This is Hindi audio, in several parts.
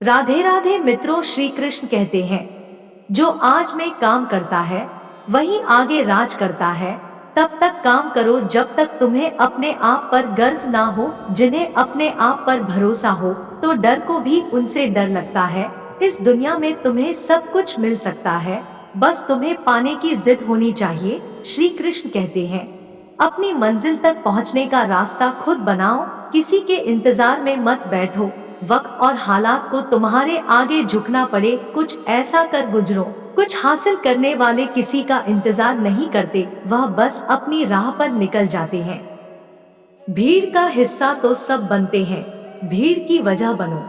राधे राधे मित्रों, श्री कृष्ण कहते हैं, जो आज में काम करता है वही आगे राज करता है। तब तक काम करो जब तक तुम्हें अपने आप पर गर्व ना हो। जिन्हें अपने आप पर भरोसा हो तो डर को भी उनसे डर लगता है। इस दुनिया में तुम्हें सब कुछ मिल सकता है, बस तुम्हें पाने की जिद होनी चाहिए। श्री कृष्ण कहते हैं, अपनी मंजिल तक पहुंचने का रास्ता खुद बनाओ, किसी के इंतजार में मत बैठो। वक्त और हालात को तुम्हारे आगे झुकना पड़े, कुछ ऐसा कर गुजरो। कुछ हासिल करने वाले किसी का इंतजार नहीं करते, वह बस अपनी राह पर निकल जाते हैं। भीड़ का हिस्सा तो सब बनते हैं, भीड़ की वजह बनो।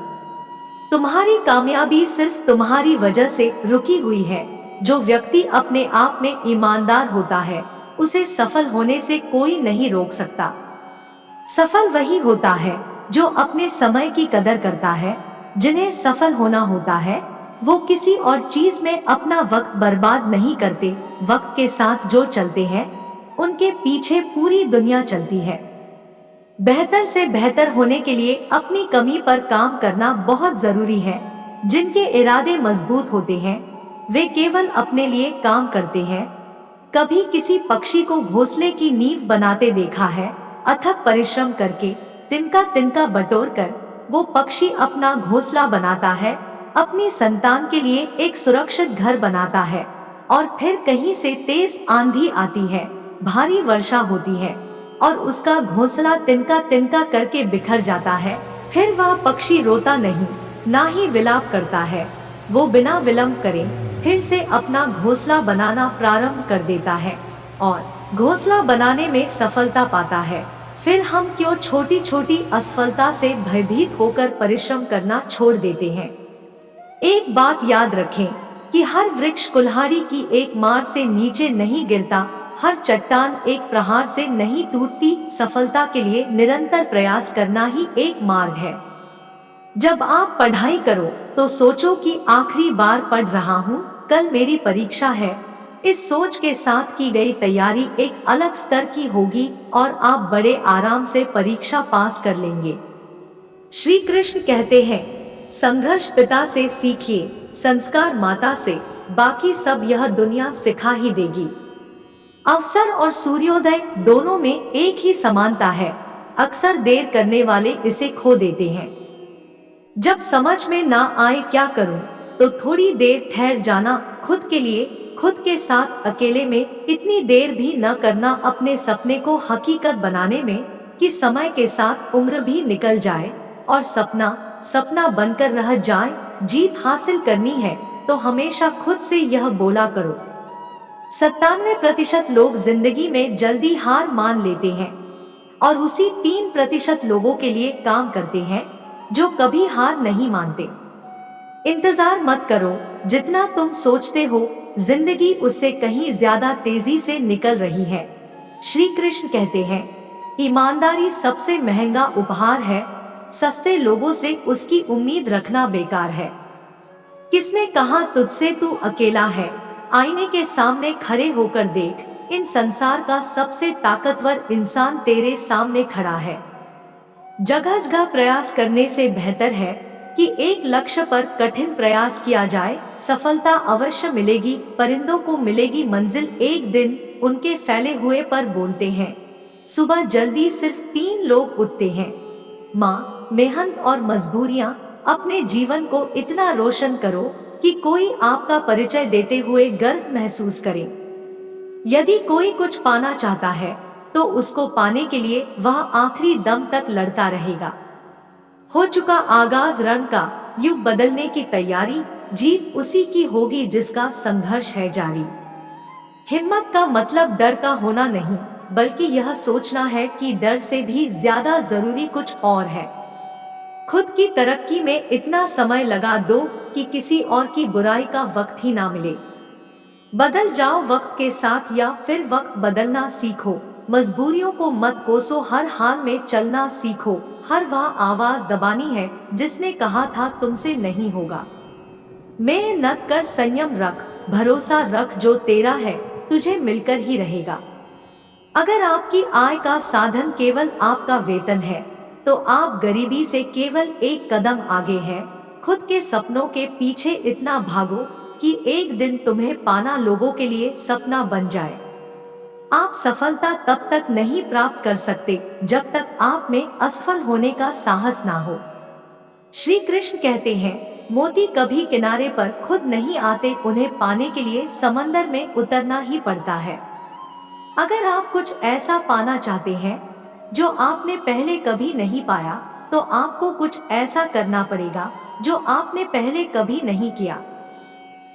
तुम्हारी कामयाबी सिर्फ तुम्हारी वजह से रुकी हुई है। जो व्यक्ति अपने आप में ईमानदार होता है उसे सफल होने से कोई नहीं रोक सकता। सफल वही होता है जो अपने समय की कदर करता है। जिन्हें सफल होना होता है वो किसी और चीज में अपना वक्त बर्बाद नहीं करते। वक्त के साथ जो चलते हैं उनके पीछे पूरी दुनिया चलती है। बेहतर से बेहतर होने के लिए अपनी कमी पर काम करना बहुत जरूरी है। जिनके इरादे मजबूत होते हैं वे केवल अपने लिए काम करते हैं। कभी किसी पक्षी को घोंसले की नींव बनाते देखा है? अथक परिश्रम करके तिनका तिनका बटोर कर वो पक्षी अपना घोंसला बनाता है, अपनी संतान के लिए एक सुरक्षित घर बनाता है। और फिर कहीं से तेज आंधी आती है, भारी वर्षा होती है और उसका घोंसला तिनका तिनका करके बिखर जाता है। फिर वह पक्षी रोता नहीं, ना ही विलाप करता है। वो बिना विलंब करे फिर से अपना घोंसला बनाना प्रारंभ कर देता है और घोंसला बनाने में सफलता पाता है। फिर हम क्यों छोटी छोटी असफलता से भयभीत होकर परिश्रम करना छोड़ देते हैं। एक बात याद रखें कि हर वृक्ष कुल्हाड़ी की एक मार से नीचे नहीं गिरता, हर चट्टान एक प्रहार से नहीं टूटती। सफलता के लिए निरंतर प्रयास करना ही एक मार्ग है। जब आप पढ़ाई करो तो सोचो कि आखिरी बार पढ़ रहा हूँ, कल मेरी परीक्षा है। इस सोच के साथ की गई तैयारी एक अलग स्तर की होगी और आप बड़े आराम से परीक्षा पास कर लेंगे। श्री कृष्ण कहते हैं, संघर्ष पिता से सीखिए, संस्कार माता से, बाकी सब यह दुनिया सिखा ही देगी। अवसर और सूर्योदय दोनों में एक ही समानता है। अक्सर देर करने वाले इसे खो देते हैं। जब समझ में ना आए क्या करूं, तो थोड़ी देर ठहर जाना। खुद के लिए, खुद के साथ अकेले में इतनी देर भी न करना अपने सपने को हकीकत बनाने में कि समय के साथ उम्र भी निकल जाए और सपना सपना बनकर रह जाए। जीत हासिल करनी है तो हमेशा खुद से यह बोला करो। 97% लोग जिंदगी में जल्दी हार मान लेते हैं और उसी 3% लोगों के लिए काम करते हैं जो कभी हार नहीं मानते। इंतजार मत करो, जितना तुम सोचते हो जिंदगी उससे कहीं ज्यादा तेजी से निकल रही है। श्री कृष्ण कहते हैं, ईमानदारी सबसे महंगा उपहार है, सस्ते लोगों से उसकी उम्मीद रखना बेकार है। किसने कहा तुझसे तू अकेला है? आईने के सामने खड़े होकर देख, इन संसार का सबसे ताकतवर इंसान तेरे सामने खड़ा है। जगह जगह प्रयास करने से बेहतर है कि एक लक्ष्य पर कठिन प्रयास किया जाए। सफलता अवश्य मिलेगी, परिंदों को मिलेगी मंजिल एक दिन। उनके फैले हुए पर बोलते हैं, सुबह जल्दी सिर्फ 3 लोग उठते हैं। माँ, मेहनत और मजबूरियाँ। अपने जीवन को इतना रोशन करो कि कोई आपका परिचय देते हुए गर्व महसूस करे। यदि कोई कुछ पाना चाहता है तो उसको पाने के लिए वह आखिरी दम तक लड़ता रहेगा। हो चुका आगाज रण का, युग बदलने की तैयारी। जीत उसी की होगी जिसका संघर्ष है जारी। हिम्मत का मतलब डर का होना नहीं, बल्कि यह सोचना है कि डर से भी ज्यादा जरूरी कुछ और है। खुद की तरक्की में इतना समय लगा दो कि किसी और की बुराई का वक्त ही ना मिले। बदल जाओ वक्त के साथ या फिर वक्त बदलना सीखो। मजबूरियों को मत कोसो, हर हाल में चलना सीखो। हर वह आवाज दबानी है जिसने कहा था तुमसे नहीं होगा। मेहनत कर, संयम रख, भरोसा रख, जो तेरा है तुझे मिलकर ही रहेगा। अगर आपकी आय का साधन केवल आपका वेतन है तो आप गरीबी से केवल एक कदम आगे हैं। खुद के सपनों के पीछे इतना भागो कि एक दिन तुम्हें पाना लोगों के लिए सपना बन जाए। आप सफलता तब तक नहीं प्राप्त कर सकते जब तक आप में असफल होने का साहस ना हो। श्री कृष्ण कहते हैं, मोती कभी किनारे पर खुद नहीं आते, उन्हें पाने के लिए समंदर में उतरना ही पड़ता है। अगर आप कुछ ऐसा पाना चाहते हैं जो आपने पहले कभी नहीं पाया, तो आपको कुछ ऐसा करना पड़ेगा जो आपने पहले कभी नहीं किया।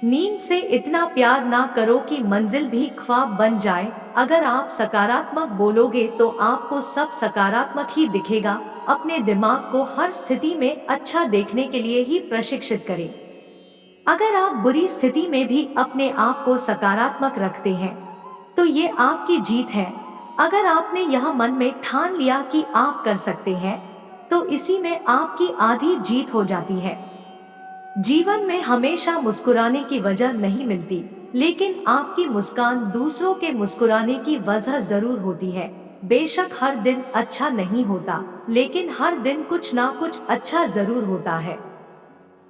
नींद से इतना प्यार ना करो कि मंजिल भी ख्वाब बन जाए। अगर आप सकारात्मक बोलोगे तो आपको सब सकारात्मक ही दिखेगा। अपने दिमाग को हर स्थिति में अच्छा देखने के लिए ही प्रशिक्षित करें। अगर आप बुरी स्थिति में भी अपने आप को सकारात्मक रखते हैं तो ये आपकी जीत है। अगर आपने यह मन में ठान लिया कि आप कर सकते हैं, तो इसी में आपकी आधी जीत हो जाती है। जीवन में हमेशा मुस्कुराने की वजह नहीं मिलती, लेकिन आपकी मुस्कान दूसरों के मुस्कुराने की वजह जरूर होती है। बेशक हर दिन अच्छा नहीं होता, लेकिन हर दिन कुछ ना कुछ अच्छा जरूर होता है।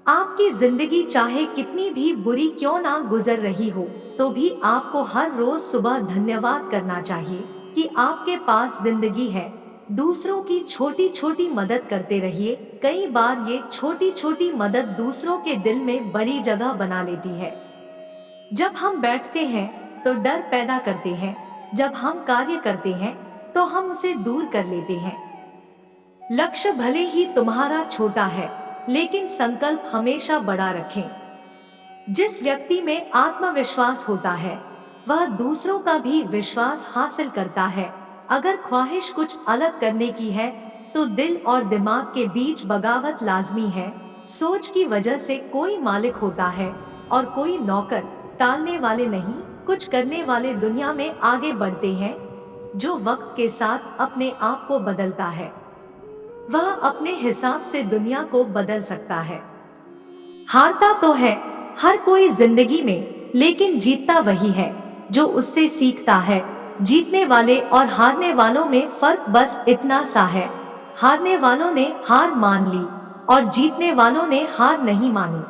आपकी जिंदगी चाहे कितनी भी बुरी क्यों ना गुजर रही हो, तो भी आपको हर रोज सुबह धन्यवाद करना चाहिए कि आपके पास जिंदगी है। दूसरों की छोटी छोटी मदद करते रहिए। कई बार ये छोटी छोटी मदद दूसरों के दिल में बड़ी जगह बना लेती है। जब हम बैठते हैं तो डर पैदा करते हैं, जब हम कार्य करते हैं तो हम उसे दूर कर लेते हैं। लक्ष्य भले ही तुम्हारा छोटा है, लेकिन संकल्प हमेशा बड़ा रखें। जिस व्यक्ति में आत्मविश्वास होता है, वह दूसरों का भी विश्वास हासिल करता है। अगर ख्वाहिश कुछ अलग करने की है तो दिल और दिमाग के बीच बगावत लाजमी है। सोच की वजह से कोई मालिक होता है और कोई नौकर। टालने वाले नहीं, कुछ करने वाले दुनिया में आगे बढ़ते हैं। जो वक्त के साथ अपने आप को बदलता है, वह अपने हिसाब से दुनिया को बदल सकता है। हारता तो है हर कोई जिंदगी में, लेकिन जीतता वही है जो उससे सीखता है। जीतने वाले और हारने वालों में फर्क बस इतना सा है, हारने वालों ने हार मान ली और जीतने वालों ने हार नहीं मानी।